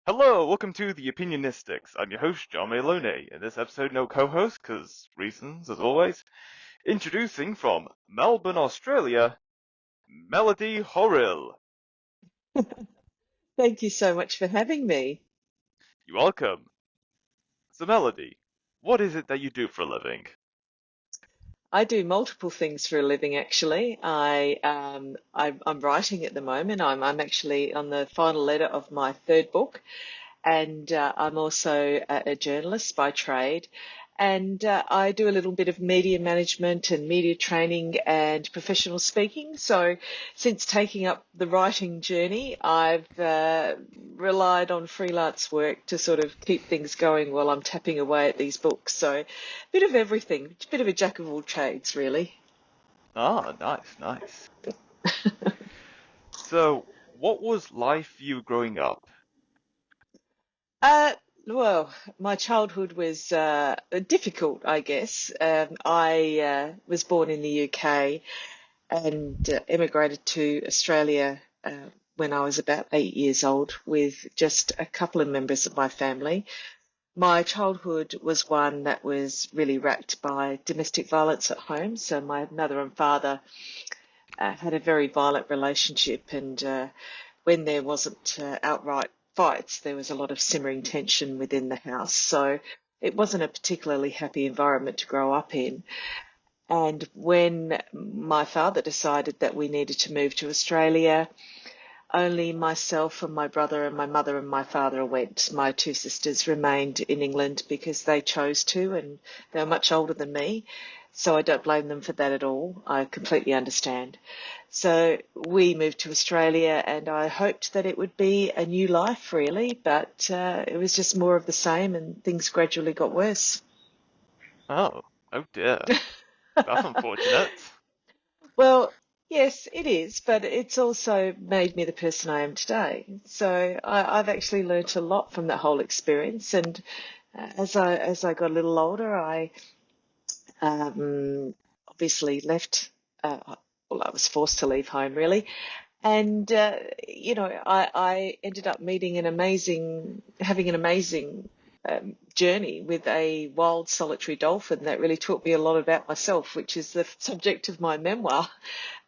Hello, welcome to the Opinionistics. I'm your host, John Maloney. In this episode, no co-host, because reasons, as always. Introducing from Melbourne, Australia, Melody Horrill. Thank you so much for having me. You're welcome. So, Melody, what is it that you do for a living? I do multiple things for a living, actually. I'm writing at the moment. I'm actually on the final letter of my third book, and I'm also a journalist by trade. And I do a little bit of media management and media training and professional speaking. So, since taking up the writing journey, I've relied on freelance work to sort of keep things going while I'm tapping away at these books. So, a bit of everything, a bit of a jack of all trades, really. Ah, nice, nice. So, what was life for you growing up? Uh, well, my childhood was difficult, I guess. I was born in the UK and emigrated to Australia when I was about 8 years old with just a couple of members of my family. My childhood was one that was really racked by domestic violence at home. So my mother and father had a very violent relationship, and when there wasn't outright fights, there was a lot of simmering tension within the house. So it wasn't a particularly happy environment to grow up in. And when my father decided that we needed to move to Australia, only myself and my brother and my mother and my father went. My two sisters remained in England because they chose to, and they were much older than me. So I don't blame them for that at all. I completely understand. So we moved to Australia, and I hoped that it would be a new life, really, but it was just more of the same, and things gradually got worse. Oh, oh dear. That's unfortunate. Well, yes, it is, but it's also made me the person I am today. So I've actually learnt a lot from that whole experience. And as I got a little older, I obviously left. Well, I was forced to leave home, really. And I ended up having an amazing journey with a wild solitary dolphin that really taught me a lot about myself, which is the subject of my memoir,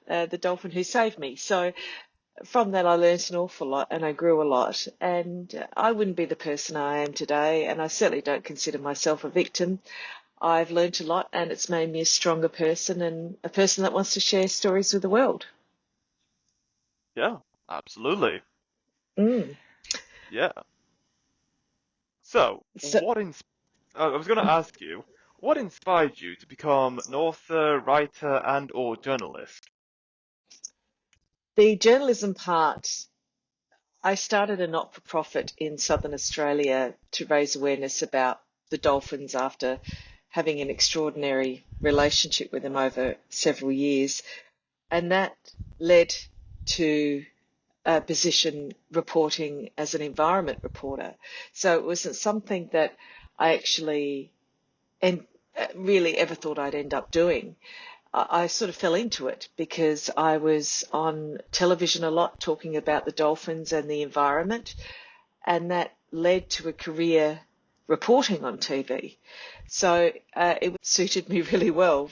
The Dolphin Who Saved Me. So from that, I learnt an awful lot and I grew a lot. And I wouldn't be the person I am today, and I certainly don't consider myself a victim. I've learnt a lot, and it's made me a stronger person and a person that wants to share stories with the world. Yeah, absolutely. Mm. Yeah. So, So I was going to ask you, what inspired you to become an author, writer, and/or journalist? the journalism part, I started a not-for-profit in Southern Australia to raise awareness about the dolphins after having an extraordinary relationship with them over several years. And that led to a position reporting as an environment reporter. So it wasn't something that I actually and really ever thought I'd end up doing. I sort of fell into it because I was on television a lot talking about the dolphins and the environment, and that led to a career reporting on TV. So it suited me really well.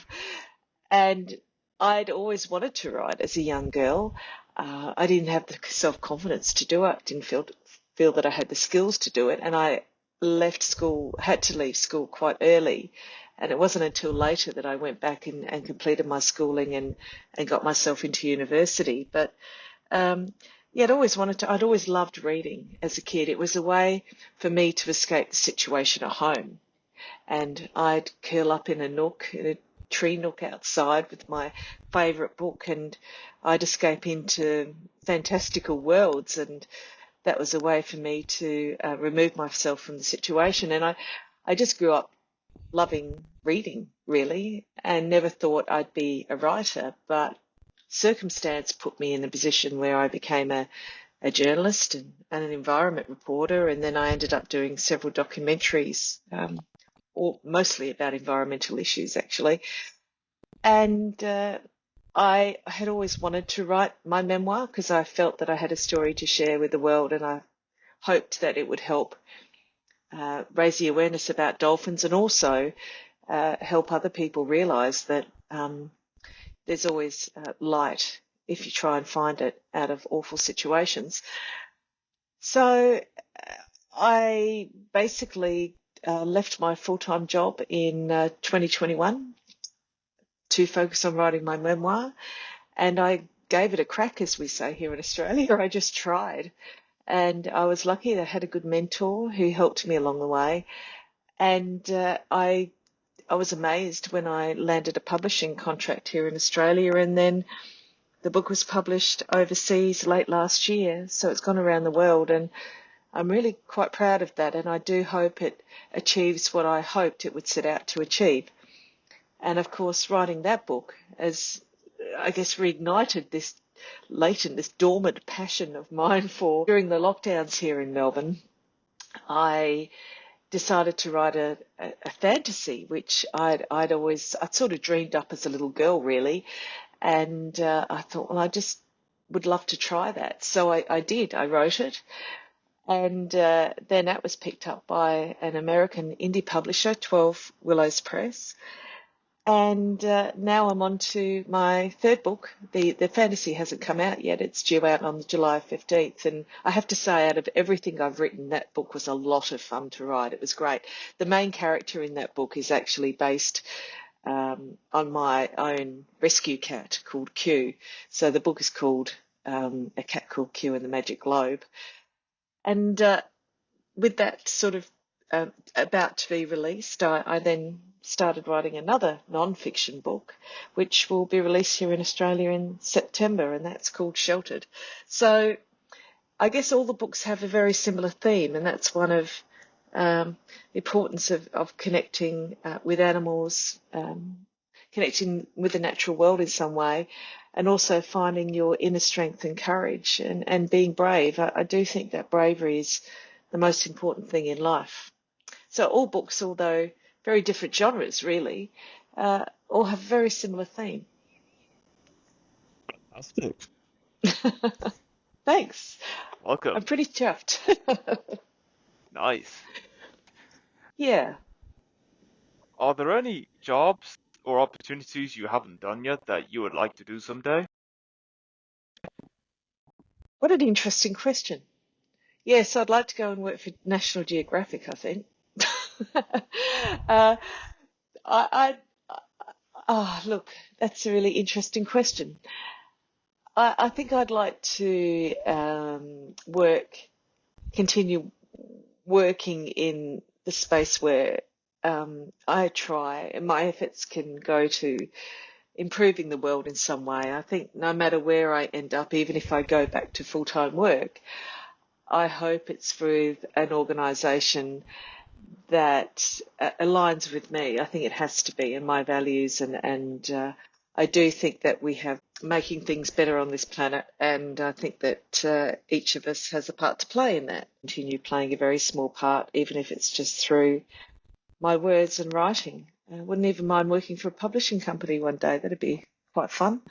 And I'd always wanted to write as a young girl. I didn't have the self-confidence to do it, didn't feel that I had the skills to do it, and I had to leave school quite early. And it wasn't until later that I went back and completed my schooling and got myself into university. But um, yeah, I'd always loved reading as a kid. It was a way for me to escape the situation at home, and I'd curl up in a nook, in a tree nook outside with my favourite book, and I'd escape into fantastical worlds, and that was a way for me to remove myself from the situation. And I just grew up loving reading, really, and never thought I'd be a writer, but circumstance put me in a position where I became a journalist and an environment reporter, and then I ended up doing several documentaries, or mostly about environmental issues, actually. And I had always wanted to write my memoir because I felt that I had a story to share with the world, and I hoped that it would help raise the awareness about dolphins, and also help other people realise that there's always light if you try and find it out of awful situations. So I basically left my full-time job in 2021 to focus on writing my memoir, and I gave it a crack, as we say here in Australia. I just tried, and I was lucky that I had a good mentor who helped me along the way, and I was amazed when I landed a publishing contract here in Australia, and then the book was published overseas late last year, so it's gone around the world, and I'm really quite proud of that, and I do hope it achieves what I hoped it would set out to achieve. And of course, writing that book has, I guess, reignited this latent, this dormant passion of mine for, during the lockdowns here in Melbourne, I decided to write a fantasy, which I'd sort of dreamed up as a little girl, really. And I thought, well, I just would love to try that. So I did. I wrote it. And then that was picked up by an American indie publisher, 12 Willows Press. And now I'm on to my third book. The fantasy hasn't come out yet. It's due out on July 15th. And I have to say, out of everything I've written, that book was a lot of fun to write. It was great. The main character in that book is actually based on my own rescue cat called Q. So the book is called A Cat Called Q and the Magic Globe. And with that sort of about to be released, I then started writing another non-fiction book, which will be released here in Australia in September, and that's called Sheltered. So I guess all the books have a very similar theme, and that's one of the importance of connecting with animals, connecting with the natural world in some way, and also finding your inner strength and courage and being brave. I do think that bravery is the most important thing in life. So all books, although very different genres really, all have a very similar theme. Fantastic. Thanks. Welcome. I'm pretty chuffed. Nice. Yeah. Are there any jobs or opportunities you haven't done yet that you would like to do someday? What an interesting question. Yes, I'd like to go and work for National Geographic, I think. uh, I, look, that's a really interesting question. I think I'd like to continue working in the space where I try, and my efforts can go to improving the world in some way. I think no matter where I end up, even if I go back to full-time work, I hope it's with an organisation that aligns with me. I think it has to be, and my values, and I do think that we have making things better on this planet, and I think that each of us has a part to play in that. Continue playing a very small part, even if it's just through my words and writing. I wouldn't even mind working for a publishing company one day. That'd be quite fun.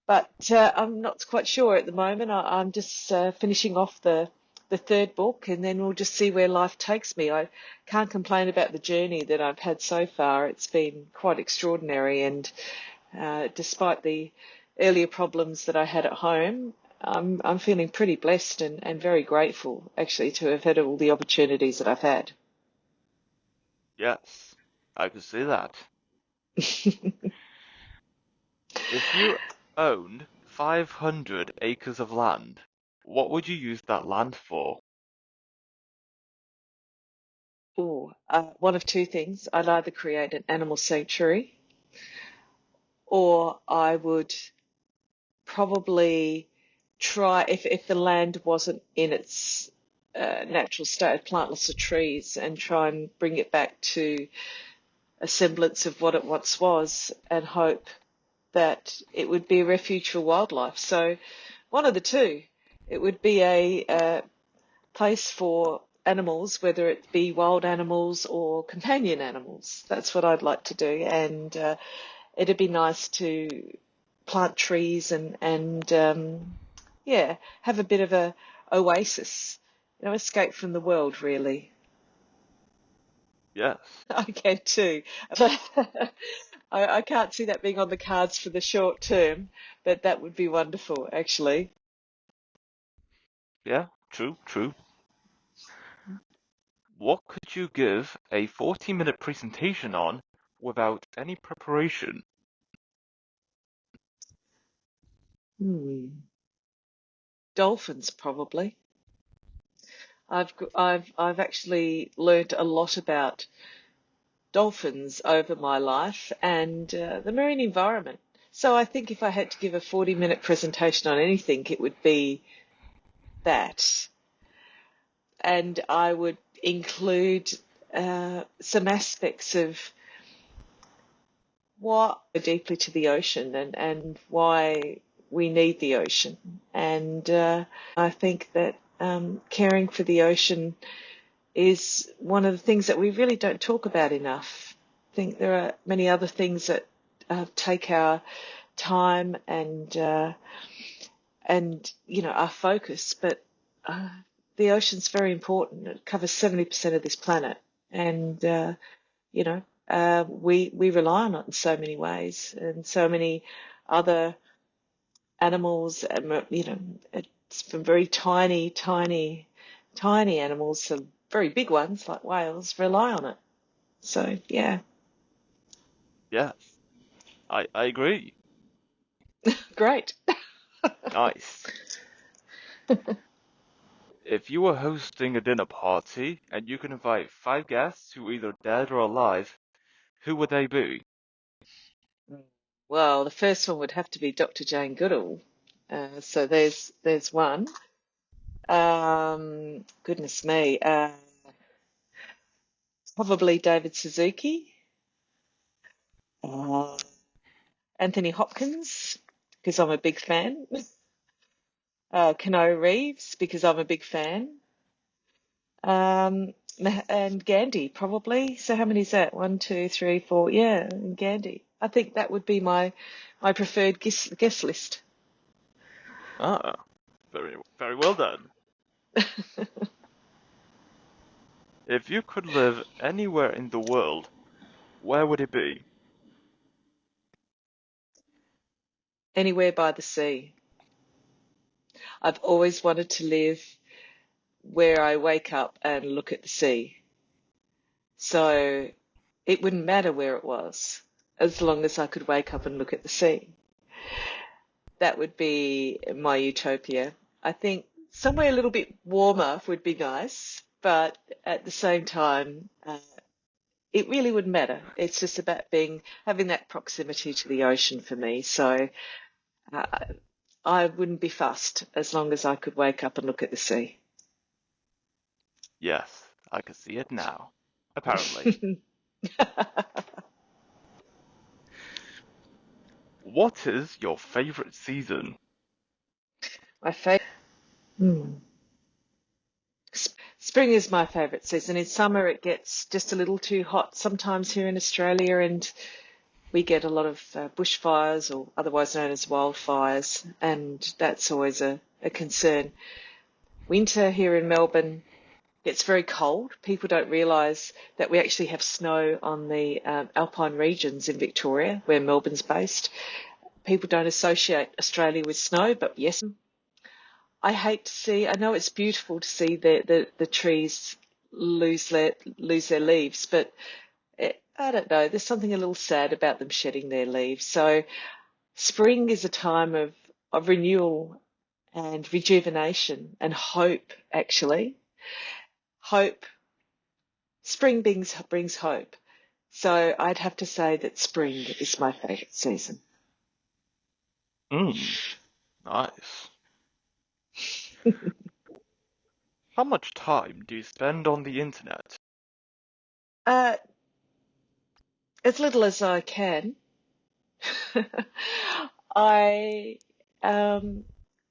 But I'm not quite sure at the moment. I'm just finishing off the third book, and then we'll just see where life takes me. I can't complain about the journey that I've had so far. It's been quite extraordinary, and despite the earlier problems that I had at home, I'm feeling pretty blessed and very grateful, actually, to have had all the opportunities that I've had. Yes, I can see that. If you owned 500 acres of land, what would you use that land for? Oh, one of two things. I'd either create an animal sanctuary, or I would probably try, if the land wasn't in its natural state of plantless of trees, and try and bring it back to a semblance of what it once was, and hope that it would be a refuge for wildlife. So one of the two. It would be a place for animals, whether it be wild animals or companion animals. That's what I'd like to do, and it'd be nice to plant trees and yeah, have a bit of a oasis escape from the world, really. Yes. I can too. But I can't see that being on the cards for the short term, but that would be wonderful, actually. Yeah, true, true. What could you give a 40-minute presentation on without any preparation? Dolphins, probably. I've actually learnt a lot about dolphins over my life and the marine environment. So I think if I had to give a 40-minute presentation on anything, it would be that. And I would include some aspects of what deeply to the ocean and why we need the ocean. And I think that caring for the ocean is one of the things that we really don't talk about enough. I think there are many other things that take our time and our focus, but the ocean's very important. It covers 70% of this planet, and we rely on it in so many ways, and so many other animals. It's from very tiny animals to very big ones like whales rely on it. So yeah, Yes, I agree. great. Nice. If you were hosting a dinner party and you could invite 5 guests who are either dead or alive, who would they be? Well, the first one would have to be Dr. Jane Goodall. So there's one. Goodness me, probably David Suzuki, uh, Anthony Hopkins, because I'm a big fan. Kano Reeves, because I'm a big fan. Um, and Gandhi, probably. So how many is that? One, two, three, four. Yeah, and Gandhi. I think that would be my preferred guest list. Ah, very, very well done. If you could live anywhere in the world, where would it be? Anywhere by the sea. I've always wanted to live where I wake up and look at the sea. So it wouldn't matter where it was, as long as I could wake up and look at the sea. That would be my utopia. I think somewhere a little bit warmer would be nice, but at the same time, it really wouldn't matter. It's just about having that proximity to the ocean for me. So uh, I wouldn't be fussed as long as I could wake up and look at the sea. Yes, I can see it now. Apparently. What is your favorite season? My favorite. Spring is my favourite season. In summer, it gets just a little too hot sometimes here in Australia, and we get a lot of bushfires, or otherwise known as wildfires, and that's always a concern. Winter here in Melbourne gets very cold. People don't realise that we actually have snow on the alpine regions in Victoria, where Melbourne's based. People don't associate Australia with snow, but yes, I hate to see. I know it's beautiful to see the trees lose their leaves, but I don't know. There's something a little sad about them shedding their leaves. So spring is a time of renewal and rejuvenation and hope. Actually, hope. Spring brings hope. So I'd have to say that spring is my favourite season. Mm, nice. How much time do you spend on the internet? Uh, as little as I can. I, um,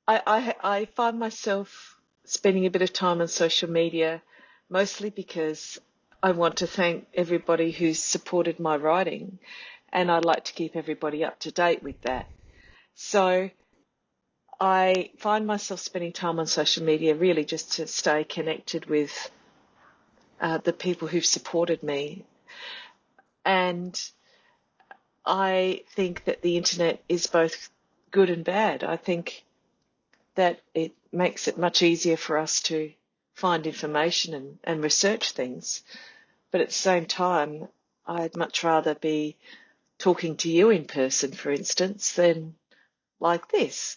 I find myself spending a bit of time on social media, mostly because I want to thank everybody who's supported my writing, and I'd like to keep everybody up to date with that. So I find myself spending time on social media really just to stay connected with the people who've supported me. And I think that the internet is both good and bad. I think that it makes it much easier for us to find information and research things. But at the same time, I'd much rather be talking to you in person, for instance, than like this.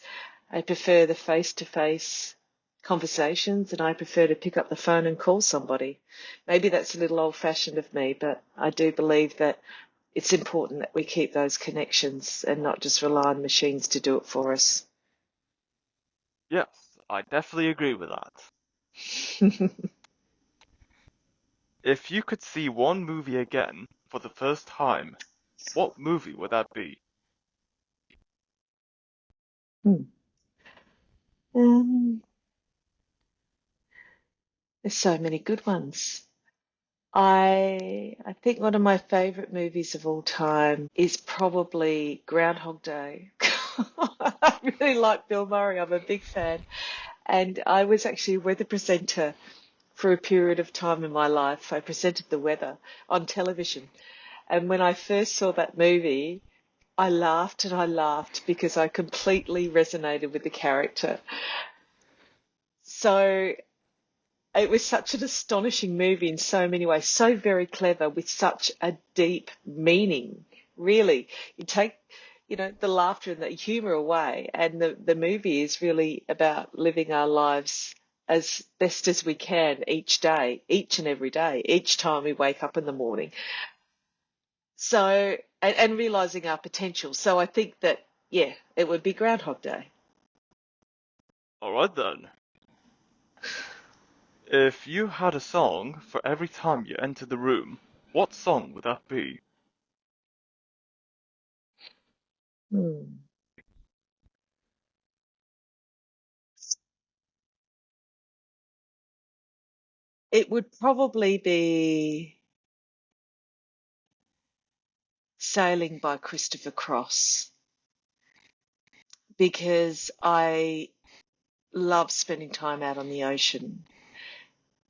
I prefer the face-to-face conversations, and I prefer to pick up the phone and call somebody. Maybe that's a little old-fashioned of me, but I do believe that it's important that we keep those connections and not just rely on machines to do it for us. Yes, I definitely agree with that. If you could see one movie again for the first time, what movie would that be? Hmm. Um, there's so many good ones. I think one of my favourite movies of all time is probably Groundhog Day. I really like Bill Murray. I'm a big fan. And I was actually a weather presenter for a period of time in my life. I presented the weather on television. And when I first saw that movie, I laughed and I laughed because I completely resonated with the character. So it was such an astonishing movie in so many ways, so very clever with such a deep meaning. Really, you take, the laughter and the humour away, and the movie is really about living our lives as best as we can each day, each and every day, each time we wake up in the morning. So, and realising our potential. So I think that, yeah, it would be Groundhog Day. Alright then. If you had a song for every time you enter the room, what song would that be? Hmm. It would probably be Sailing by Christopher Cross because I love spending time out on the ocean,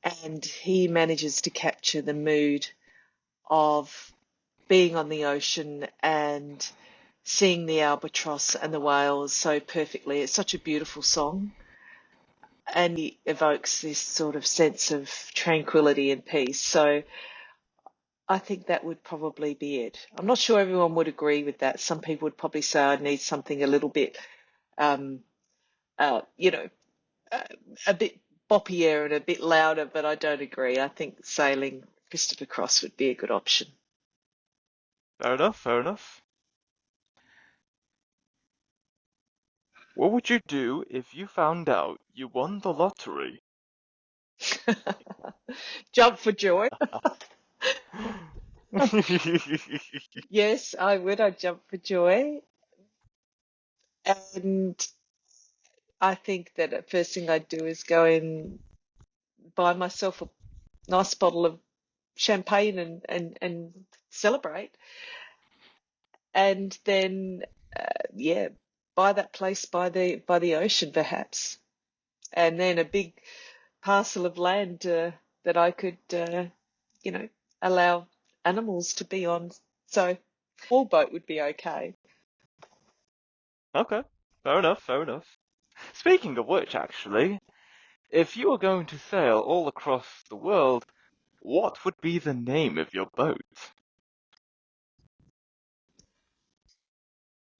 and he manages to capture the mood of being on the ocean and seeing the albatross and the whales so perfectly. It's such a beautiful song, and he evokes this sort of sense of tranquility and peace. So I think that would probably be it. I'm not sure everyone would agree with that. Some people would probably say I need something a little bit, um, uh, you know, uh, a bit boppier and a bit louder, but I don't agree. I think Sailing Christopher Cross would be a good option. Fair enough, fair enough. What would you do if you found out you won the lottery? Jump for joy. Yes, I would. I'd jump for joy. And I think that the first thing I'd do is go and buy myself a nice bottle of champagne and celebrate. And then, yeah, buy that place by the ocean, perhaps. And then a big parcel of land that I could, you know, allow animals to be on. So, small boat would be okay. Okay, fair enough, fair enough. Speaking of which, actually, if you were going to sail all across the world, what would be the name of your boat?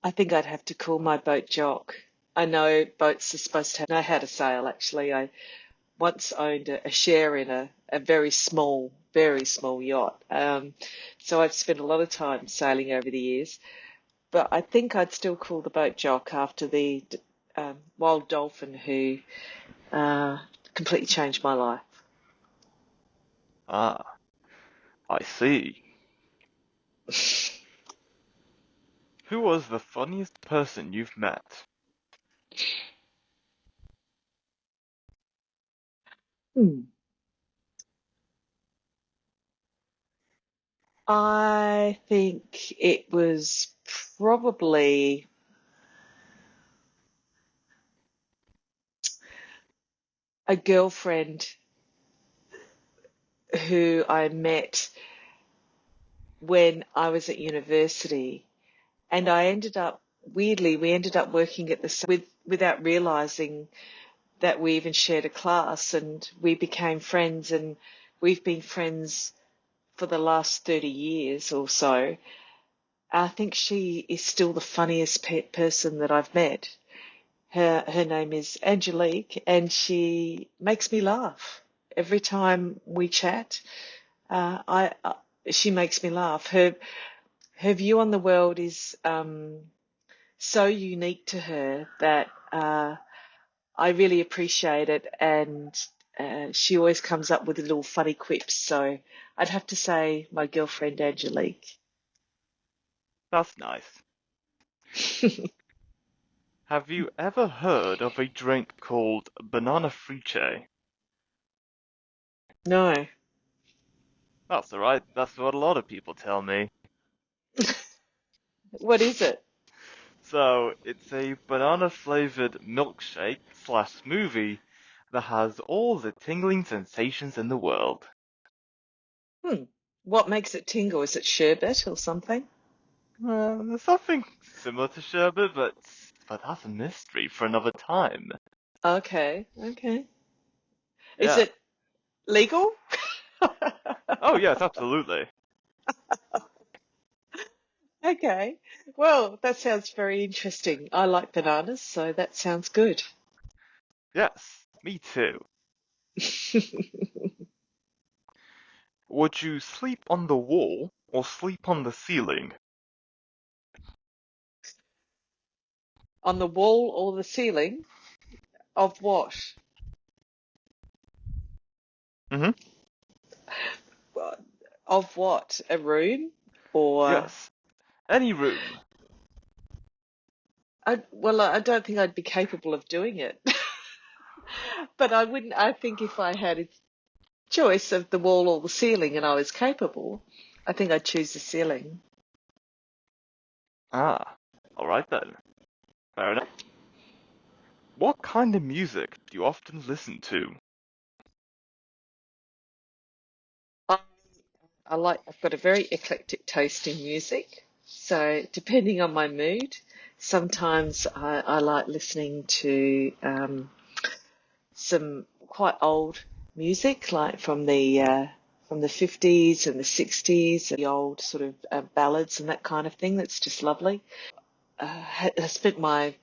I think I'd have to call my boat Jock. I know boats are supposed to know how to sail, actually. I once owned a share in a very small yacht. So I've spent a lot of time sailing over the years. But I think I'd still call the boat Jock after the wild dolphin who uh, completely changed my life. Ah, I see. Who was the funniest person you've met? Hmm. I think it was probably a girlfriend who I met when I was at university, and I ended up weirdly we ended up working at the without realizing that we even shared a class, and we became friends, and we've been friends for the last 30 years or so. I think she is still the funniest person that I've met. Her name is Angelique, and she makes me laugh every time we chat. I She makes me laugh. Her view on the world is so unique to her that I really appreciate it, and she always comes up with little funny quips. So I'd have to say my girlfriend Angelique. That's nice. Have you ever heard of a drink called banana friche? No, That's alright, that's what a lot of people tell me. what is it? So, it's a banana flavored milkshake slash smoothie that has all the tingling sensations in the world. Hmm. What makes it tingle? Is it sherbet or something? There's something similar to sherbet, but that's a mystery for another time. Okay, okay. Is Yeah. it legal? Oh yes, absolutely. Okay. Well, that sounds very interesting. I like bananas, so that sounds good. Yes, me too. Would you sleep on the wall or sleep on the ceiling? On the wall or the ceiling? Of what? Mm-hmm. Well, of what? A room? Or Yes. Any room. I don't think I'd be capable of doing it. But I wouldn't, I think if I had a choice of the wall or the ceiling and I was capable, I think I'd choose the ceiling. Ah, alright then. Fair enough. What kind of music do you often listen to? I, I've got a very eclectic taste in music. So depending on my mood, sometimes I like listening to some quite old music, like from the 50s and the 60s, the old sort of ballads and that kind of thing. That's just lovely. I spent my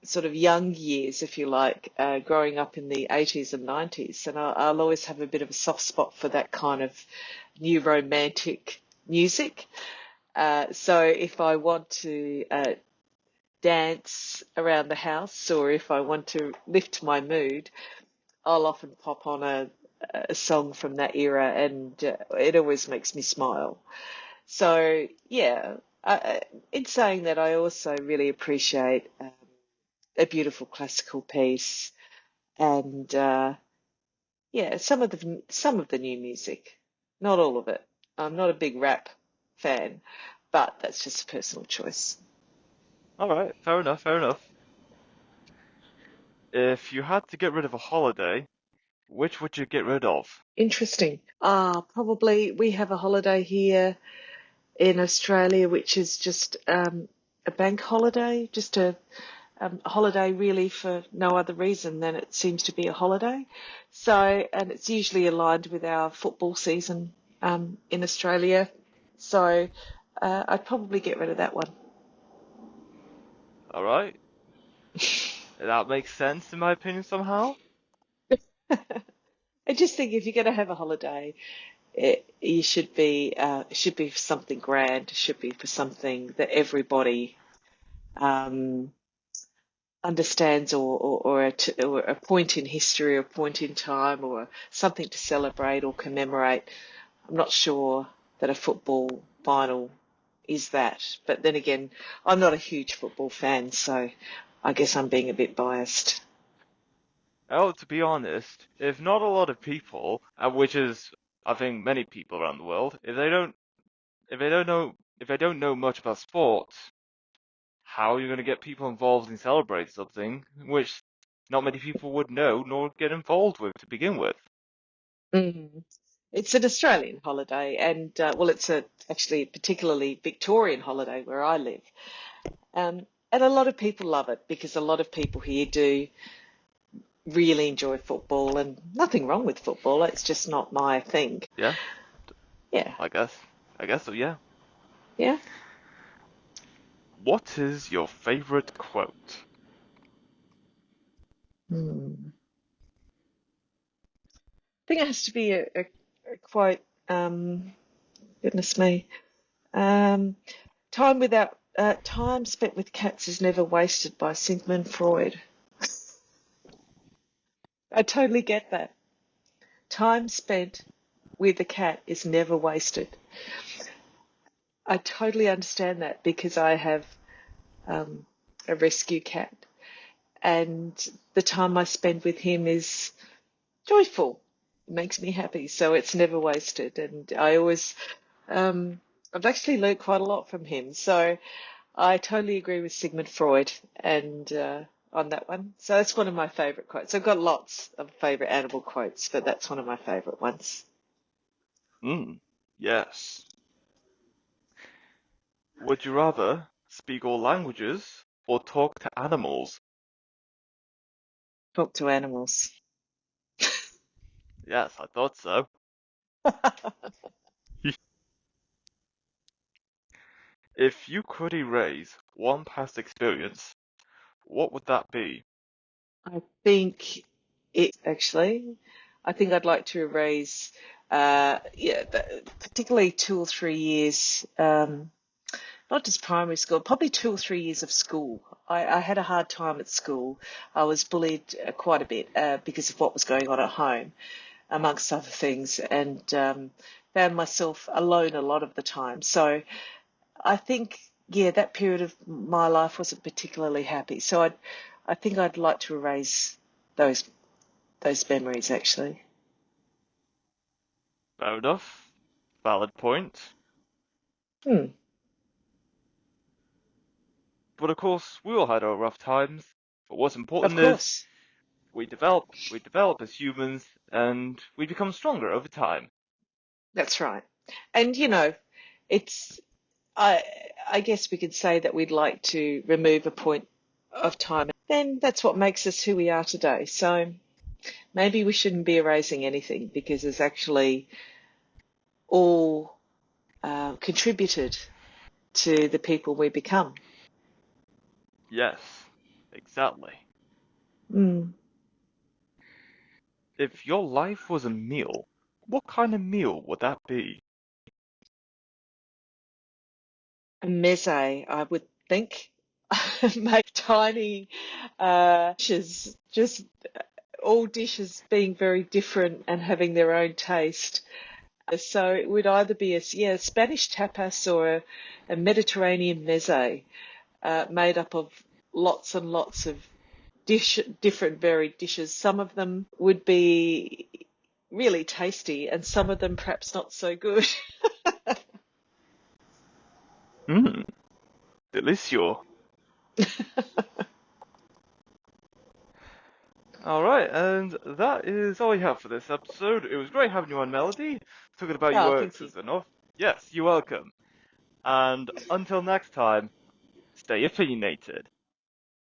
sort of young years, if you like, growing up in the 80s and 90s, and I'll always have a bit of a soft spot for that kind of new romantic music. So if I want to dance around the house, or if I want to lift my mood, I'll often pop on a song from that era, and it always makes me smile. So yeah, in saying that, I also really appreciate a beautiful classical piece, and yeah, some of the new music, not all of it. I'm not a big rap fan, but that's just a personal choice. Alright, fair enough, fair enough. If you had to get rid of a holiday, which would you get rid of? Interesting. Probably we have a holiday here in Australia, which is just a bank holiday, just a holiday really for no other reason than it seems to be a holiday. So, and it's usually aligned with our football season in Australia. So, I'd probably get rid of that one. Alright, that makes sense in my opinion somehow. I just think if you're going to have a holiday, you should be for something grand. It should be for something that everybody um, understands, or a point in history, or a point in time, or something to celebrate or commemorate. I'm not sure that a football final is that. But then again, I'm not a huge football fan, so I guess I'm being a bit biased. Oh, to be honest, if not a lot of people, which is, I think, many people around the world, if they don't know much about sports, how are you going to get people involved and celebrate something which not many people would know nor get involved with to begin with. Mm. It's an Australian holiday, and well, it's actually a particularly Victorian holiday where I live. And a lot of people love it because a lot of people here do really enjoy football, and nothing wrong with football. It's just not my thing. Yeah, Yeah, I guess. I guess so, yeah. yeah. What is your favorite quote? Hmm. I think it has to be a quote. Goodness me. Um, time spent with cats is never wasted by Sigmund Freud. I totally get that. Time spent with a cat is never wasted. I totally understand that because I have um, a rescue cat, and the time I spend with him is joyful. It makes me happy, so it's never wasted. And I've actually learned quite a lot from him. So I totally agree with Sigmund Freud and on that one. So that's one of my favourite quotes. I've got lots of favourite animal quotes, but that's one of my favourite ones. Yes. Would you rather speak all languages or talk to animals? Talk to animals. Yes, I thought so. If you could erase one past experience, what would that be? I think actually. I think I'd like to erase, yeah, particularly 2 or 3 years, not just primary school, probably 2 or 3 years of school. I had a hard time at school. I was bullied quite a bit because of what was going on at home, amongst other things, and found myself alone a lot of the time. So I think, yeah, that period of my life wasn't particularly happy. So I think I'd like to erase those those memories actually. Fair enough. Valid point. Hmm. But of course, we all had our rough times. But what's Of important is course, we develop as humans, and we become stronger over time. that's right. And it's I I guess we could say that we'd like to remove a point of time. Then that's what makes us who we are today. So maybe we shouldn't be erasing anything because it's actually all contributed to the people we become. Yes, exactly. Mm. If your life was a meal, what kind of meal would that be? A meze, I would think. Make tiny dishes, just all dishes being very different and having their own taste. So it would either be a Spanish tapas or a Mediterranean meze made up of lots and lots of different varied dishes. Some of them would be really tasty and some of them perhaps not so good. Hmm, delicioso. Alright, and that is all we have for this episode. It was great having you on, Melody. Talking about your Oh, works thank you. is enough. Yes, you're welcome. And until next time, stay opinionated.